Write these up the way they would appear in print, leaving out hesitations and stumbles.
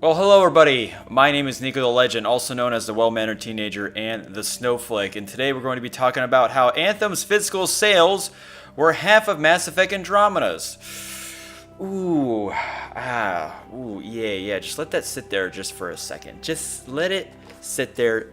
Well, hello everybody. My name is NikoTheLegend, also known as the Well-Mannered Teenager and the Snowflake, and today we're going to be talking about how Anthem's physical sales were half of Mass Effect Andromeda's. Yeah. Just let that sit there just for a second. Just let it sit there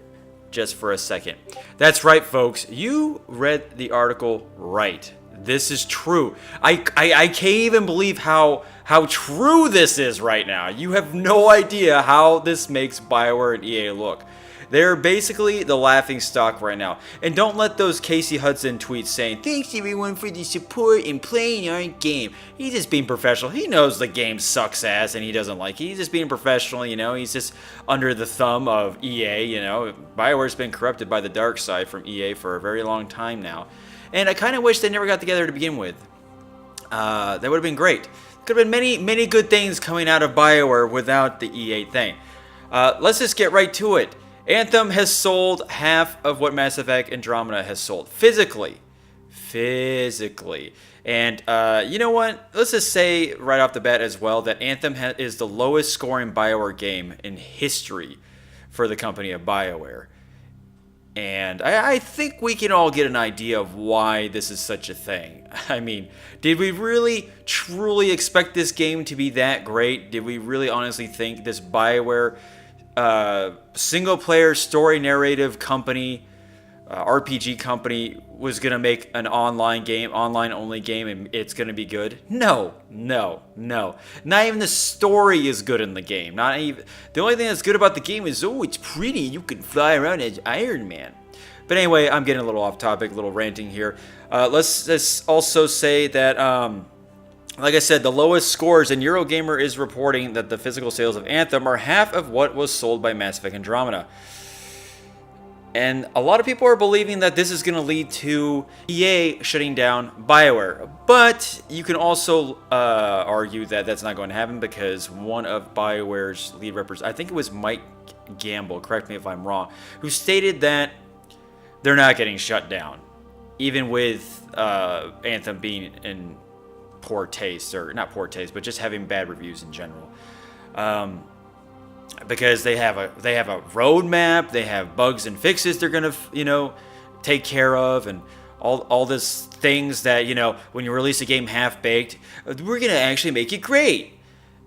just for a second. That's right, folks. You read the article right. This is true. I can't even believe how true this is right now. You have no idea how this makes BioWare and EA look. They're basically the laughing stock right now. And don't let those Casey Hudson tweets saying, "Thanks everyone for the support in playing our game." He's just being professional. He knows the game sucks ass and he doesn't like it. He's just being professional, He's just under the thumb of EA, BioWare's been corrupted by the dark side from EA for a very long time now. And I kind of wish they never got together to begin with. That would have been great. Could have been many good things coming out of BioWare without the EA thing. Let's just get right to it. Anthem has sold half of what Mass Effect Andromeda has sold. Physically. And you know what? Let's just say right off the bat as well that Anthem is the lowest scoring BioWare game in history for the company of BioWare. And I think we can all get an idea of why this is such a thing. I mean, did we really, truly expect this game to be that great? Did we really honestly think this BioWare single-player story narrative company, RPG company, was going to make an online-only game, and it's going to be good? No. Not even the story is good in the game. Not even the only thing that's good about the game is, oh, it's pretty. You can fly around as Iron Man. But anyway, I'm getting a little off topic, a little ranting here. Let's also say that, like I said, the lowest scores, and Eurogamer is reporting that the physical sales of Anthem are half of what was sold by Mass Effect Andromeda. And a lot of people are believing that this is going to lead to EA shutting down BioWare. But you can also argue that that's not going to happen because one of BioWare's lead representatives, I think it was Mike Gamble, correct me if I'm wrong, who stated that they're not getting shut down, even with Anthem being in poor taste, or not poor taste, but just having bad reviews in general. Because they have a roadmap, they have bugs and fixes they're gonna take care of, and all this things that when you release a game half baked, we're gonna actually make it great.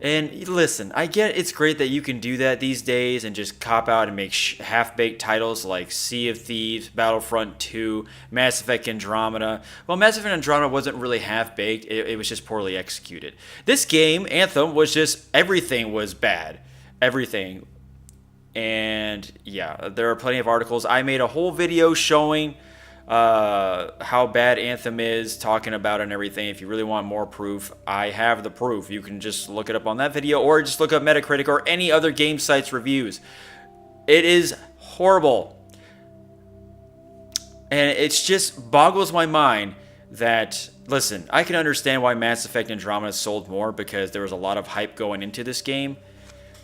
And listen, I get it's great that you can do that these days and just cop out and make half-baked titles like Sea of Thieves, Battlefront 2, Mass Effect Andromeda. Well, Mass Effect Andromeda wasn't really half-baked, it was just poorly executed. This game, Anthem, was just, everything was bad. Everything. And yeah, there are plenty of articles. I made a whole video showing how bad Anthem is, talking about it and everything. If you really want more proof, I have the proof. You can just look it up on that video, or just look up Metacritic or any other game site's reviews. It is horrible. And it just boggles my mind that, listen, I can understand why Mass Effect Andromeda sold more, because there was a lot of hype going into this game.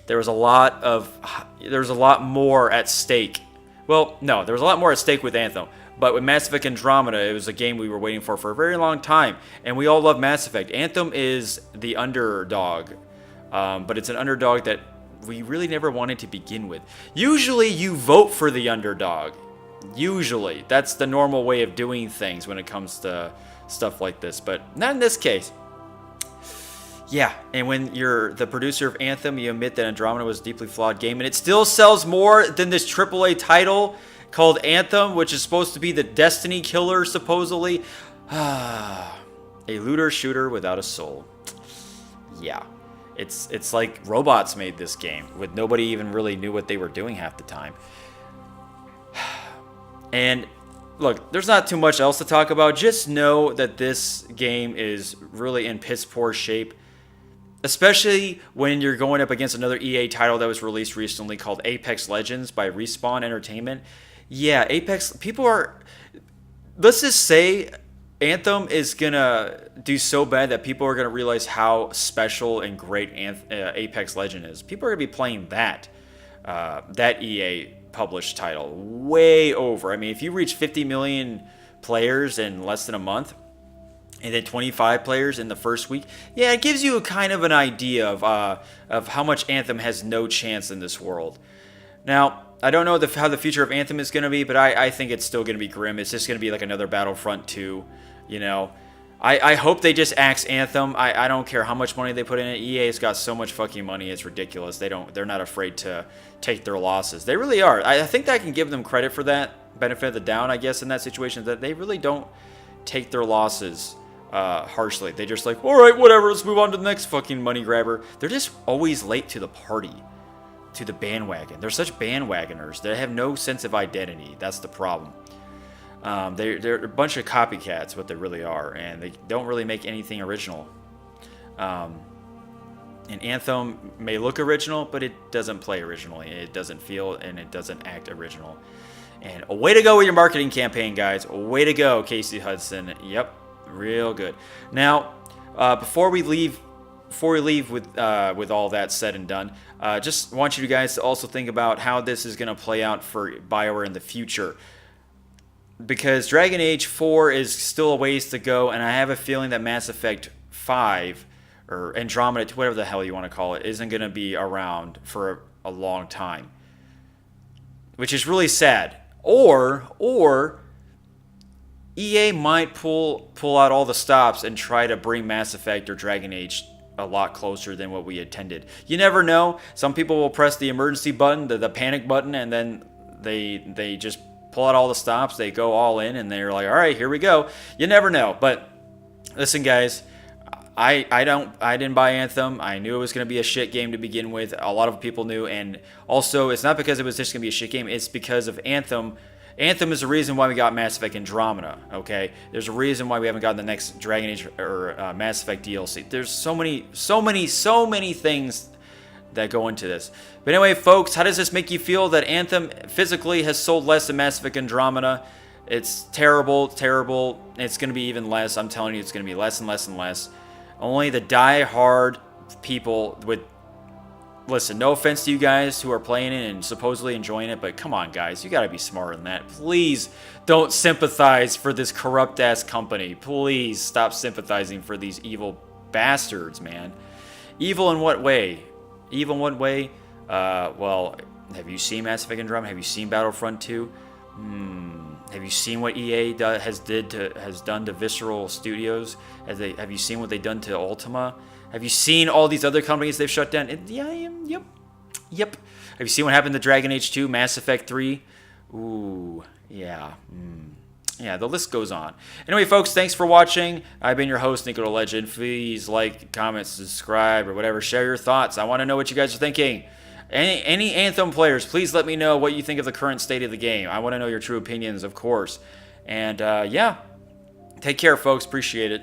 There was a lot more at stake. Well, no, there was a lot more at stake with Anthem. But with Mass Effect Andromeda, it was a game we were waiting for a very long time. And we all love Mass Effect. Anthem is the underdog. But it's an underdog that we really never wanted to begin with. Usually, you vote for the underdog. Usually. That's the normal way of doing things when it comes to stuff like this. But not in this case. Yeah, and when you're the producer of Anthem, you admit that Andromeda was a deeply flawed game, and it still sells more than this AAA title called Anthem, which is supposed to be the Destiny killer, supposedly. A looter shooter without a soul. Yeah, it's like robots made this game, with nobody even really knew what they were doing half the time. And look, there's not too much else to talk about. Just know that this game is really in piss poor shape. Especially when you're going up against another EA title that was released recently called Apex Legends by Respawn Entertainment. Yeah, Apex, let's just say Anthem is going to do so bad that people are going to realize how special and great Apex Legend is. People are going to be playing that EA published title way over. I mean, if you reach 50 million players in less than a month, and then 25 players in the first week. Yeah, it gives you a kind of an idea of how much Anthem has no chance in this world. Now, I don't know how the future of Anthem is going to be, but I think it's still going to be grim. It's just going to be like another Battlefront 2, you know. I hope they just axe Anthem. I don't care how much money they put in it. EA's got so much fucking money, it's ridiculous. They're not afraid to take their losses. They really are. I think that I can give them credit for that, benefit of the doubt, I guess, in that situation, that they really don't take their losses harshly. They just like, all right, whatever, let's move on to the next fucking money grabber. They're just always late to the party, to the bandwagon. They're such bandwagoners. They have no sense of identity. That's the problem. They're a bunch of copycats, what they really are, and they don't really make anything original. And Anthem may look original, but it doesn't play originally. It doesn't feel and it doesn't act original. And a way to go with your marketing campaign, guys. A way to go, Casey Hudson. Yep, real good. Now, before we leave with all that said and done, just want you guys to also think about how this is going to play out for BioWare in the future. Because Dragon Age 4 is still a ways to go, and I have a feeling that Mass Effect 5, or Andromeda, whatever the hell you want to call it, isn't going to be around for a long time. Which is really sad. Or EA might pull out all the stops and try to bring Mass Effect or Dragon Age a lot closer than what we intended. You never know. Some people will press the emergency button, the panic button, and then they just pull out all the stops, they go all in, and they're like, all right, here we go. You never know. But listen, guys, I didn't buy Anthem. I knew it was going to be a shit game to begin with. A lot of people knew, and also it's not because it was just going to be a shit game. It's because of Anthem. Anthem is the reason why we got Mass Effect Andromeda. Okay, there's a reason why we haven't gotten the next Dragon Age or Mass Effect DLC. There's so many things that go into this. But anyway, folks, how does this make you feel that Anthem physically has sold less than Mass Effect Andromeda? It's terrible. It's going to be even less. I'm telling you, it's going to be less and less and less. Only the die-hard people with... Listen, no offense to you guys who are playing it and supposedly enjoying it, but come on, guys. You got to be smarter than that. Please don't sympathize for this corrupt-ass company. Please stop sympathizing for these evil bastards, man. Evil in what way? Evil in what way? Well, have you seen Mass Effect Andromeda? Have you seen Battlefront 2? Have you seen what EA has done to Visceral Studios? Have you seen what they've done to Ultima? Have you seen all these other companies they've shut down? Yep. Have you seen what happened to Dragon Age 2, Mass Effect 3? Ooh, yeah. Yeah, the list goes on. Anyway, folks, thanks for watching. I've been your host, NikoTheLegend. Please like, comment, subscribe, or whatever. Share your thoughts. I want to know what you guys are thinking. Any Anthem players, please let me know what you think of the current state of the game. I want to know your true opinions, of course. And, yeah, take care, folks. Appreciate it.